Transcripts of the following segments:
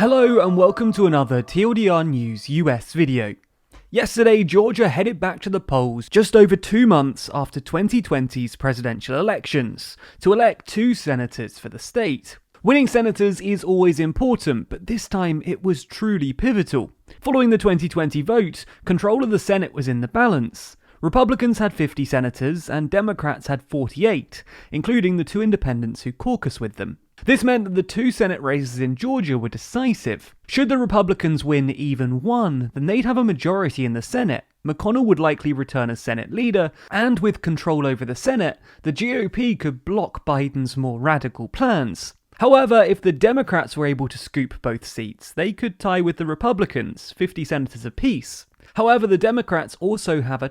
Hello and welcome to another TLDR News US video. Yesterday, Georgia headed back to the polls just over 2 months after 2020's presidential elections to elect 2 senators for the state. Winning senators is always important, but this time it was truly pivotal. Following the 2020 vote, control of the Senate was in the balance. Republicans had 50 senators and Democrats had 48, including the 2 independents who caucus with them. This meant that the 2 Senate races in Georgia were decisive. Should the Republicans win even one, then they'd have a majority in the Senate. McConnell would likely return as Senate leader, and with control over the Senate, the GOP could block Biden's more radical plans. However, if the Democrats were able to scoop both seats, they could tie with the Republicans, 50 senators apiece. However, the Democrats also have a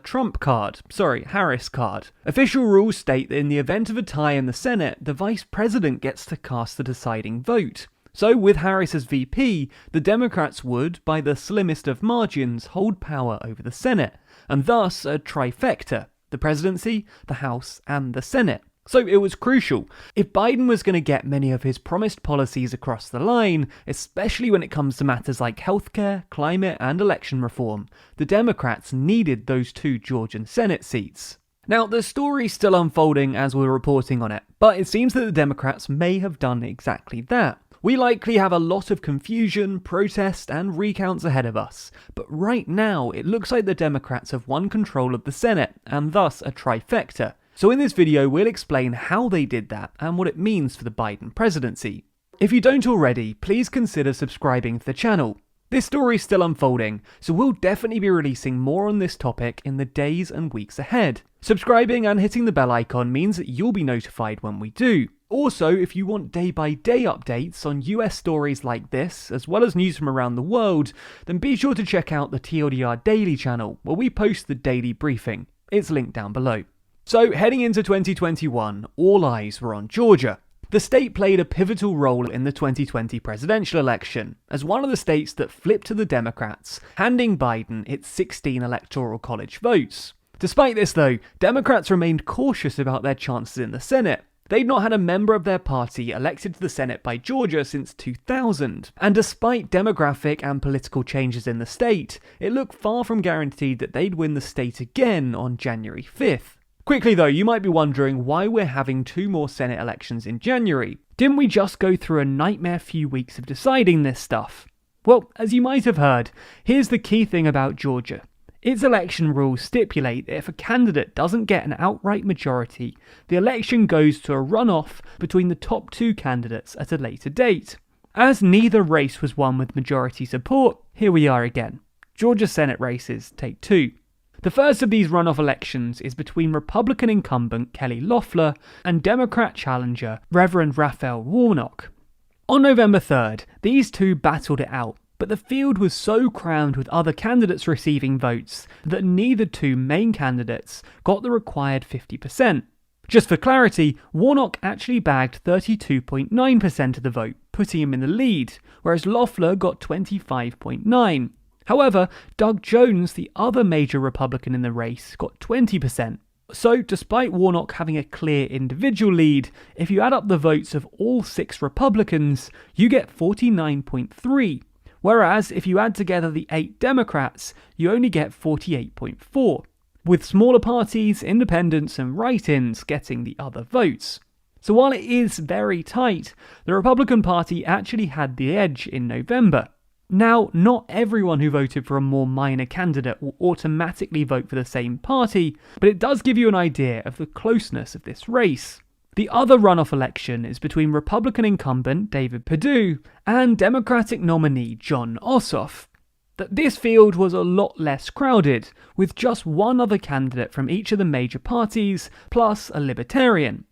Harris card. Official rules state that in the event of a tie in the Senate, the vice president gets to cast the deciding vote. So with Harris as VP, the Democrats would, by the slimmest of margins, hold power over the Senate, and thus a trifecta: the presidency, the House, and the Senate. So it was crucial. If Biden was going to get many of his promised policies across the line, especially when it comes to matters like healthcare, climate, and election reform, the Democrats needed those 2 Georgian Senate seats. Now, the story's still unfolding as we're reporting on it, but it seems that the Democrats may have done exactly that. We likely have a lot of confusion, protest, and recounts ahead of us, but right now it looks like the Democrats have won control of the Senate, and thus a trifecta. So in this video, we'll explain how they did that and what it means for the Biden presidency. If you don't already, please consider subscribing to the channel. This story is still unfolding, so we'll definitely be releasing more on this topic in the days and weeks ahead. Subscribing and hitting the bell icon means that you'll be notified when we do. Also, if you want day-by-day updates on US stories like this, as well as news from around the world, then be sure to check out the TLDR Daily channel, where we post the daily briefing. It's linked down below. So, heading into 2021, all eyes were on Georgia. The state played a pivotal role in the 2020 presidential election, as one of the states that flipped to the Democrats, handing Biden its 16 electoral college votes. Despite this though, Democrats remained cautious about their chances in the Senate. They'd not had a member of their party elected to the Senate by Georgia since 2000, and despite demographic and political changes in the state, it looked far from guaranteed that they'd win the state again on January 5th. Quickly though, you might be wondering why we're having 2 more Senate elections in January. Didn't we just go through a nightmare few weeks of deciding this stuff? Well, as you might have heard, here's the key thing about Georgia. Its election rules stipulate that if a candidate doesn't get an outright majority, the election goes to a runoff between the top 2 candidates at a later date. As neither race was won with majority support, here we are again. Georgia Senate races take 2. The first of these runoff elections is between Republican incumbent Kelly Loeffler and Democrat challenger Reverend Raphael Warnock. On November 3rd, these 2 battled it out, but the field was so crammed with other candidates receiving votes that neither 2 main candidates got the required 50%. Just for clarity, Warnock actually bagged 32.9% of the vote, putting him in the lead, whereas Loeffler got 25.9%. However, Doug Jones, the other major Republican in the race, got 20%. So, despite Warnock having a clear individual lead, if you add up the votes of all 6 Republicans, you get 49.3%. Whereas, if you add together the 8 Democrats, you only get 48.4%, with smaller parties, independents, and write-ins getting the other votes. So while it is very tight, the Republican Party actually had the edge in November. Now, not everyone who voted for a more minor candidate will automatically vote for the same party, but it does give you an idea of the closeness of this race. The other runoff election is between Republican incumbent David Perdue and Democratic nominee Jon Ossoff. This field was a lot less crowded, with just one other candidate from each of the major parties, plus a libertarian.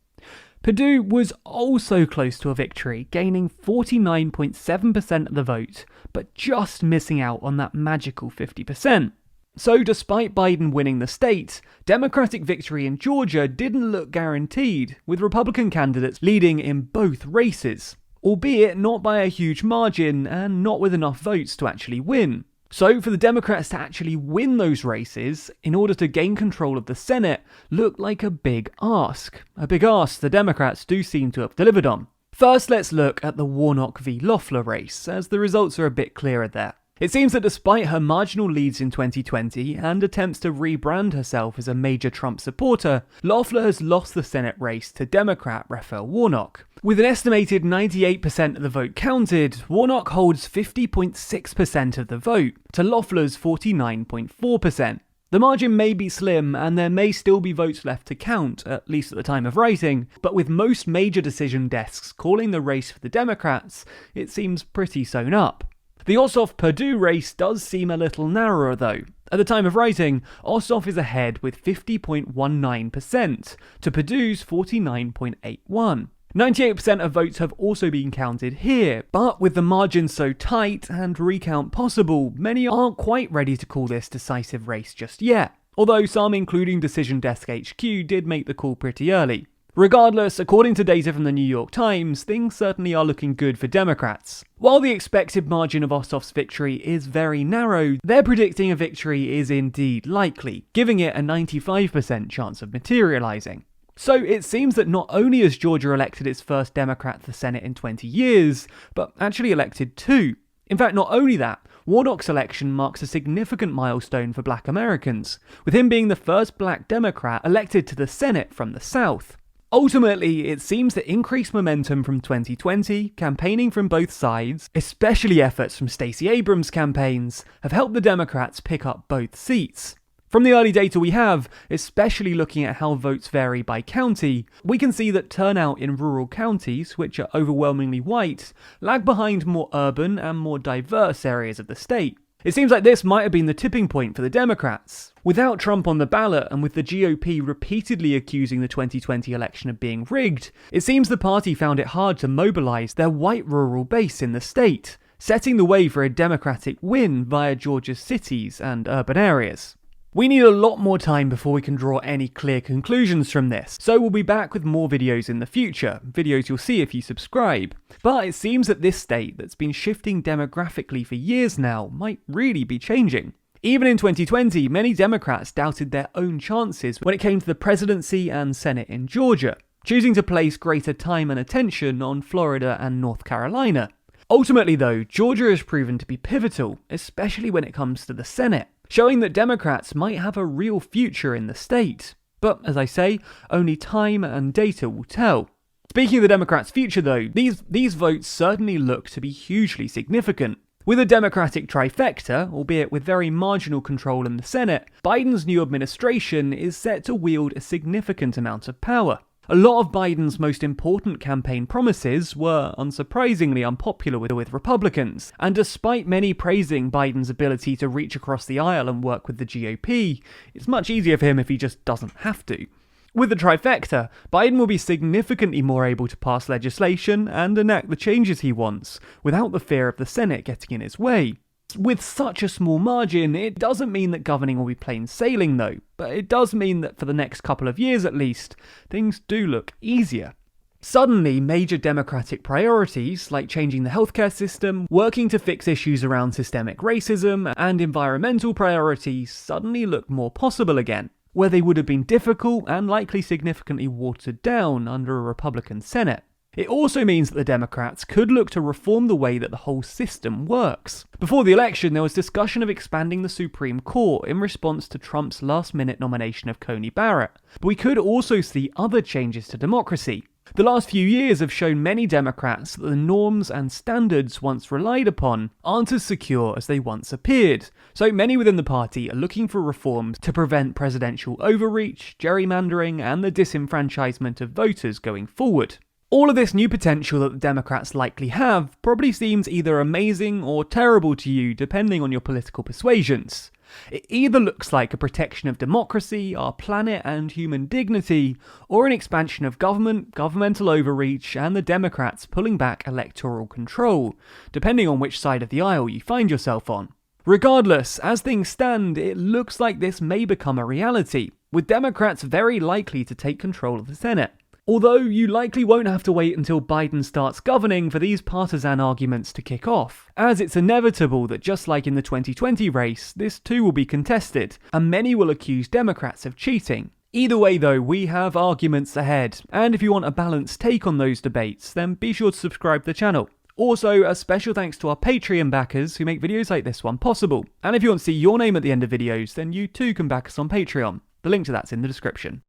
Perdue was also close to a victory, gaining 49.7% of the vote, but just missing out on that magical 50%. So despite Biden winning the state, Democratic victory in Georgia didn't look guaranteed, with Republican candidates leading in both races, albeit not by a huge margin and not with enough votes to actually win. So for the Democrats to actually win those races in order to gain control of the Senate looked like a big ask. A big ask the Democrats do seem to have delivered on. First, let's look at the Warnock v Loeffler race, as the results are a bit clearer there. It seems that despite her marginal leads in 2020 and attempts to rebrand herself as a major Trump supporter, Loeffler has lost the Senate race to Democrat Raphael Warnock. With an estimated 98% of the vote counted, Warnock holds 50.6% of the vote, to Loeffler's 49.4%. The margin may be slim, and there may still be votes left to count, at least at the time of writing, but with most major decision desks calling the race for the Democrats, it seems pretty sewn up. The Ossoff-Perdue race does seem a little narrower though. At the time of writing, Ossoff is ahead with 50.19% to Perdue's 49.81%. 98% of votes have also been counted here, but with the margin so tight and recount possible, many aren't quite ready to call this decisive race just yet, although some, including Decision Desk HQ, did make the call pretty early. Regardless, according to data from the New York Times, things certainly are looking good for Democrats. While the expected margin of Ossoff's victory is very narrow, they're predicting a victory is indeed likely, giving it a 95% chance of materializing. So it seems that not only has Georgia elected its first Democrat to the Senate in 20 years, but actually elected two. In fact, not only that, Warnock's election marks a significant milestone for Black Americans, with him being the first Black Democrat elected to the Senate from the South. Ultimately, it seems that increased momentum from 2020, campaigning from both sides, especially efforts from Stacey Abrams' campaigns, have helped the Democrats pick up both seats. From the early data we have, especially looking at how votes vary by county, we can see that turnout in rural counties, which are overwhelmingly white, lag behind more urban and more diverse areas of the state. It seems like this might have been the tipping point for the Democrats. Without Trump on the ballot and with the GOP repeatedly accusing the 2020 election of being rigged, it seems the party found it hard to mobilize their white rural base in the state, setting the way for a Democratic win via Georgia's cities and urban areas. We need a lot more time before we can draw any clear conclusions from this, so we'll be back with more videos in the future, videos you'll see if you subscribe. But it seems that this state that's been shifting demographically for years now might really be changing. Even in 2020, many Democrats doubted their own chances when it came to the presidency and Senate in Georgia, choosing to place greater time and attention on Florida and North Carolina. Ultimately though, Georgia has proven to be pivotal, especially when it comes to the Senate, showing that Democrats might have a real future in the state. But, as I say, only time and data will tell. Speaking of the Democrats' future though, these votes certainly look to be hugely significant. With a Democratic trifecta, albeit with very marginal control in the Senate, Biden's new administration is set to wield a significant amount of power. A lot of Biden's most important campaign promises were, unsurprisingly, unpopular with Republicans, and despite many praising Biden's ability to reach across the aisle and work with the GOP, it's much easier for him if he just doesn't have to. With the trifecta, Biden will be significantly more able to pass legislation and enact the changes he wants, without the fear of the Senate getting in his way. With such a small margin, it doesn't mean that governing will be plain sailing though, but it does mean that for the next couple of years at least, things do look easier. Suddenly, major Democratic priorities like changing the healthcare system, working to fix issues around systemic racism, and environmental priorities suddenly look more possible again, where they would have been difficult and likely significantly watered down under a Republican Senate. It also means that the Democrats could look to reform the way that the whole system works. Before the election, there was discussion of expanding the Supreme Court in response to Trump's last-minute nomination of Coney Barrett, but we could also see other changes to democracy. The last few years have shown many Democrats that the norms and standards once relied upon aren't as secure as they once appeared, so many within the party are looking for reforms to prevent presidential overreach, gerrymandering, and the disenfranchisement of voters going forward. All of this new potential that the Democrats likely have probably seems either amazing or terrible to you depending on your political persuasions. It either looks like a protection of democracy, our planet and human dignity, or an expansion of government, governmental overreach, and the Democrats pulling back electoral control, depending on which side of the aisle you find yourself on. Regardless, as things stand, it looks like this may become a reality, with Democrats very likely to take control of the Senate. Although you likely won't have to wait until Biden starts governing for these partisan arguments to kick off, as it's inevitable that just like in the 2020 race, this too will be contested, and many will accuse Democrats of cheating. Either way though, we have arguments ahead, and if you want a balanced take on those debates, then be sure to subscribe to the channel. Also, a special thanks to our Patreon backers who make videos like this one possible. And if you want to see your name at the end of videos, then you too can back us on Patreon. The link to that's in the description.